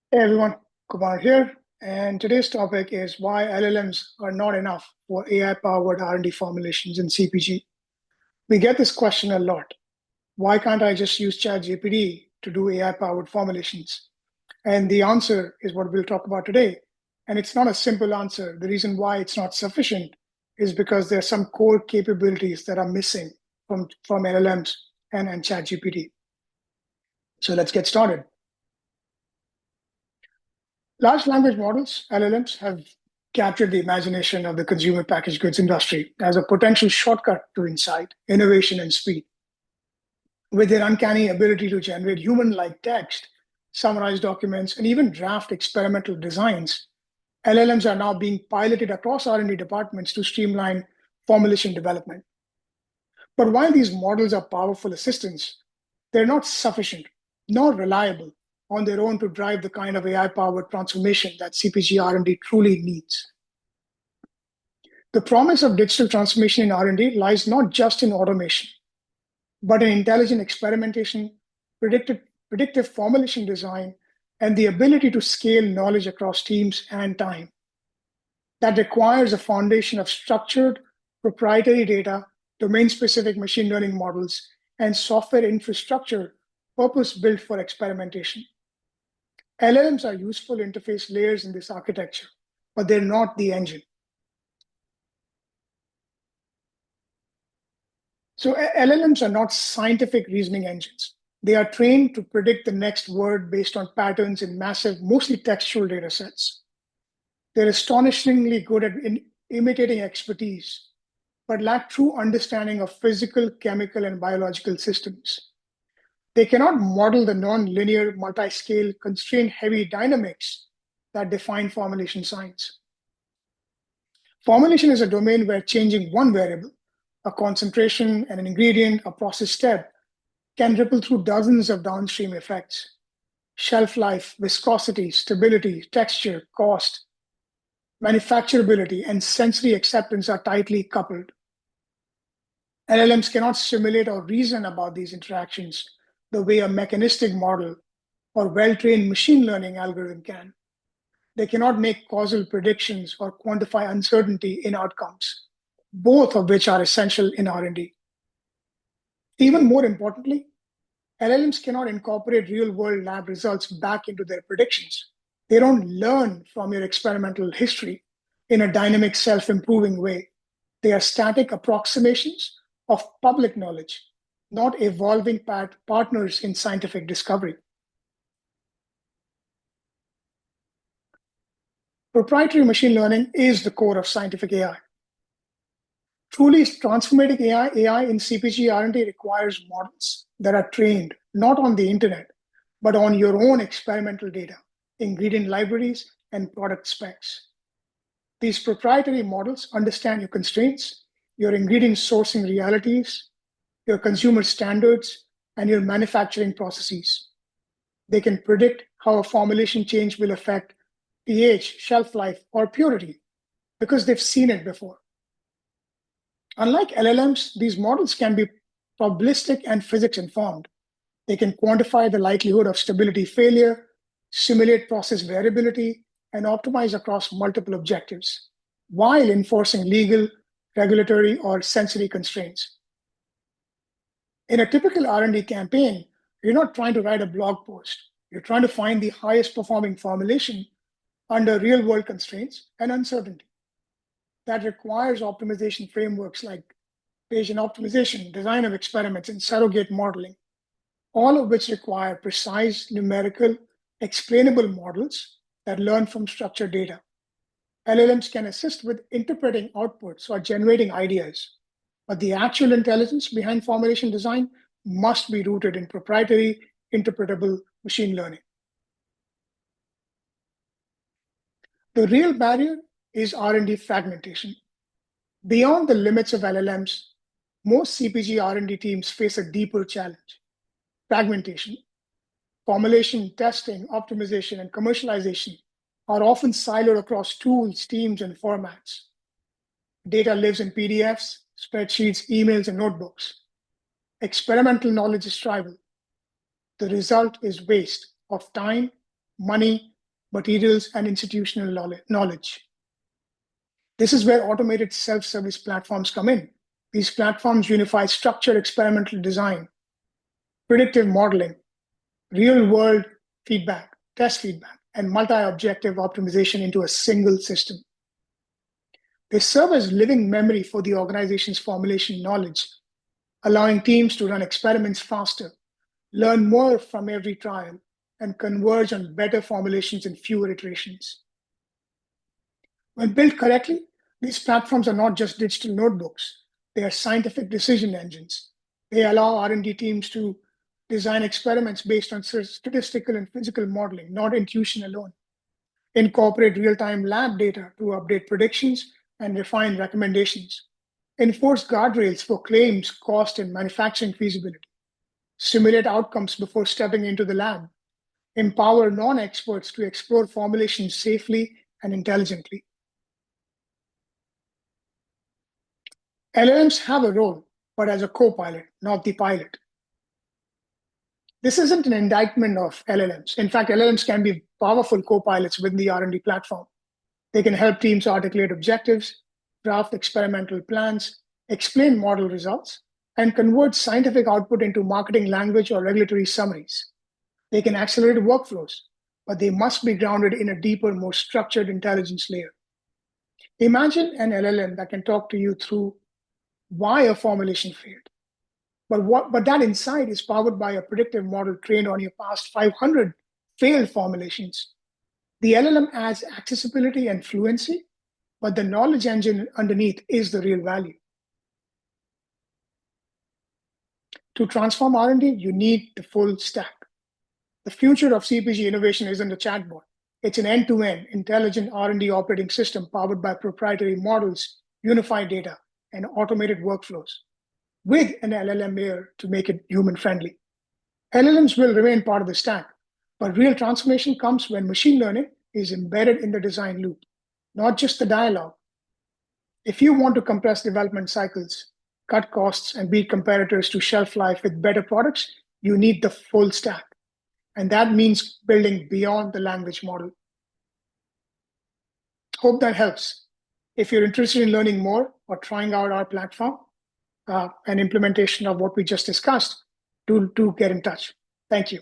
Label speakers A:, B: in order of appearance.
A: Hey everyone, Kumar here, and today's topic is why LLMs are not enough for AI-powered R&D formulations in CPG. We get this question a lot. Why can't I just use ChatGPT to do AI-powered formulations? And the answer is what we'll talk about today. And it's not a simple answer. The reason why it's not sufficient is because there are some core capabilities that are missing from LLMs and ChatGPT. So let's get started. Large language models, LLMs, have captured the imagination of the consumer packaged goods industry as a potential shortcut to insight, innovation, and speed. With their uncanny ability to generate human like text, summarize documents, and even draft experimental designs, LLMs are now being piloted across R&D departments to streamline formulation development. But while these models are powerful assistants, they're not sufficient nor reliable on their own to drive the kind of AI-powered transformation that CPG R&D truly needs. The promise of digital transformation in R&D lies not just in automation, but in intelligent experimentation, predictive formulation design, and the ability to scale knowledge across teams and time. That requires a foundation of structured, proprietary data, domain-specific machine learning models, and software infrastructure purpose-built for experimentation. LLMs are useful interface layers in this architecture, but they're not the engine. So LLMs are not scientific reasoning engines. They are trained to predict the next word based on patterns in massive, mostly textual data sets. They're astonishingly good at imitating expertise, but lack true understanding of physical, chemical, and biological systems. They cannot model the non-linear, multi-scale, constraint-heavy dynamics that define formulation science. Formulation is a domain where changing one variable, a concentration, and an ingredient, a process step, can ripple through dozens of downstream effects. Shelf life, viscosity, stability, texture, cost, manufacturability, and sensory acceptance are tightly coupled. LLMs cannot simulate or reason about these interactions the way a mechanistic model or well-trained machine learning algorithm can. They cannot make causal predictions or quantify uncertainty in outcomes, both of which are essential in R&D. Even more importantly, LLMs cannot incorporate real-world lab results back into their predictions. They don't learn from your experimental history in a dynamic, self-improving way. They are static approximations of public knowledge, not evolving partners in scientific discovery. Proprietary machine learning is the core of scientific AI. Truly transformative AI in CPG R&D requires models that are trained not on the internet, but on your own experimental data, ingredient libraries, and product specs. These proprietary models understand your constraints, your ingredient sourcing realities, your consumer standards, and your manufacturing processes. They can predict how a formulation change will affect pH, shelf life, or purity because they've seen it before. Unlike LLMs, these models can be probabilistic and physics informed. They can quantify the likelihood of stability failure, simulate process variability, and optimize across multiple objectives while enforcing legal, regulatory, or sensory constraints. In a typical R&D campaign, you're not trying to write a blog post. You're trying to find the highest performing formulation under real-world constraints and uncertainty. That requires optimization frameworks like patient optimization, design of experiments, and surrogate modeling, all of which require precise, numerical, explainable models that learn from structured data. LLMs can assist with interpreting outputs or generating ideas, but the actual intelligence behind formulation design must be rooted in proprietary, interpretable machine learning. The real barrier is R&D fragmentation. Beyond the limits of LLMs, most CPG R&D teams face a deeper challenge: fragmentation. Formulation, testing, optimization, and commercialization are often siloed across tools, teams, and formats. Data lives in PDFs, spreadsheets, emails, and notebooks. Experimental knowledge is tribal. The result is waste of time, money, materials, and institutional knowledge. This is where automated self-service platforms come in. These platforms unify structured experimental design, predictive modeling, real-world feedback, test feedback, and multi-objective optimization into a single system. They serve as living memory for the organization's formulation knowledge, allowing teams to run experiments faster, learn more from every trial, and converge on better formulations in fewer iterations. When built correctly, these platforms are not just digital notebooks. They are scientific decision engines. They allow R&D teams to design experiments based on statistical and physical modeling, not intuition alone. Incorporate real-time lab data to update predictions and refine recommendations. Enforce guardrails for claims, cost, and manufacturing feasibility. Simulate outcomes before stepping into the lab. Empower non-experts to explore formulations safely and intelligently. LLMs have a role, but as a co-pilot, not the pilot. This isn't an indictment of LLMs. In fact, LLMs can be powerful co-pilots within the R&D platform. They can help teams articulate objectives, draft experimental plans, explain model results, and convert scientific output into marketing language or regulatory summaries. They can accelerate workflows, but they must be grounded in a deeper, more structured intelligence layer. Imagine an LLM that can talk to you through why a formulation failed. But that insight is powered by a predictive model trained on your past 500 failed formulations. The LLM adds accessibility and fluency, but the knowledge engine underneath is the real value. To transform R&D, you need the full stack. The future of CPG innovation isn't a chatbot. It's an end-to-end intelligent R&D operating system powered by proprietary models, unified data, and automated workflows, with an LLM layer to make it human-friendly. LLMs will remain part of the stack, but real transformation comes when machine learning is embedded in the design loop, not just the dialogue. If you want to compress development cycles, cut costs, and beat competitors to shelf life with better products, you need the full stack. And that means building beyond the language model. Hope that helps. If you're interested in learning more or trying out our platform and implementation of what we just discussed, do get in touch. Thank you.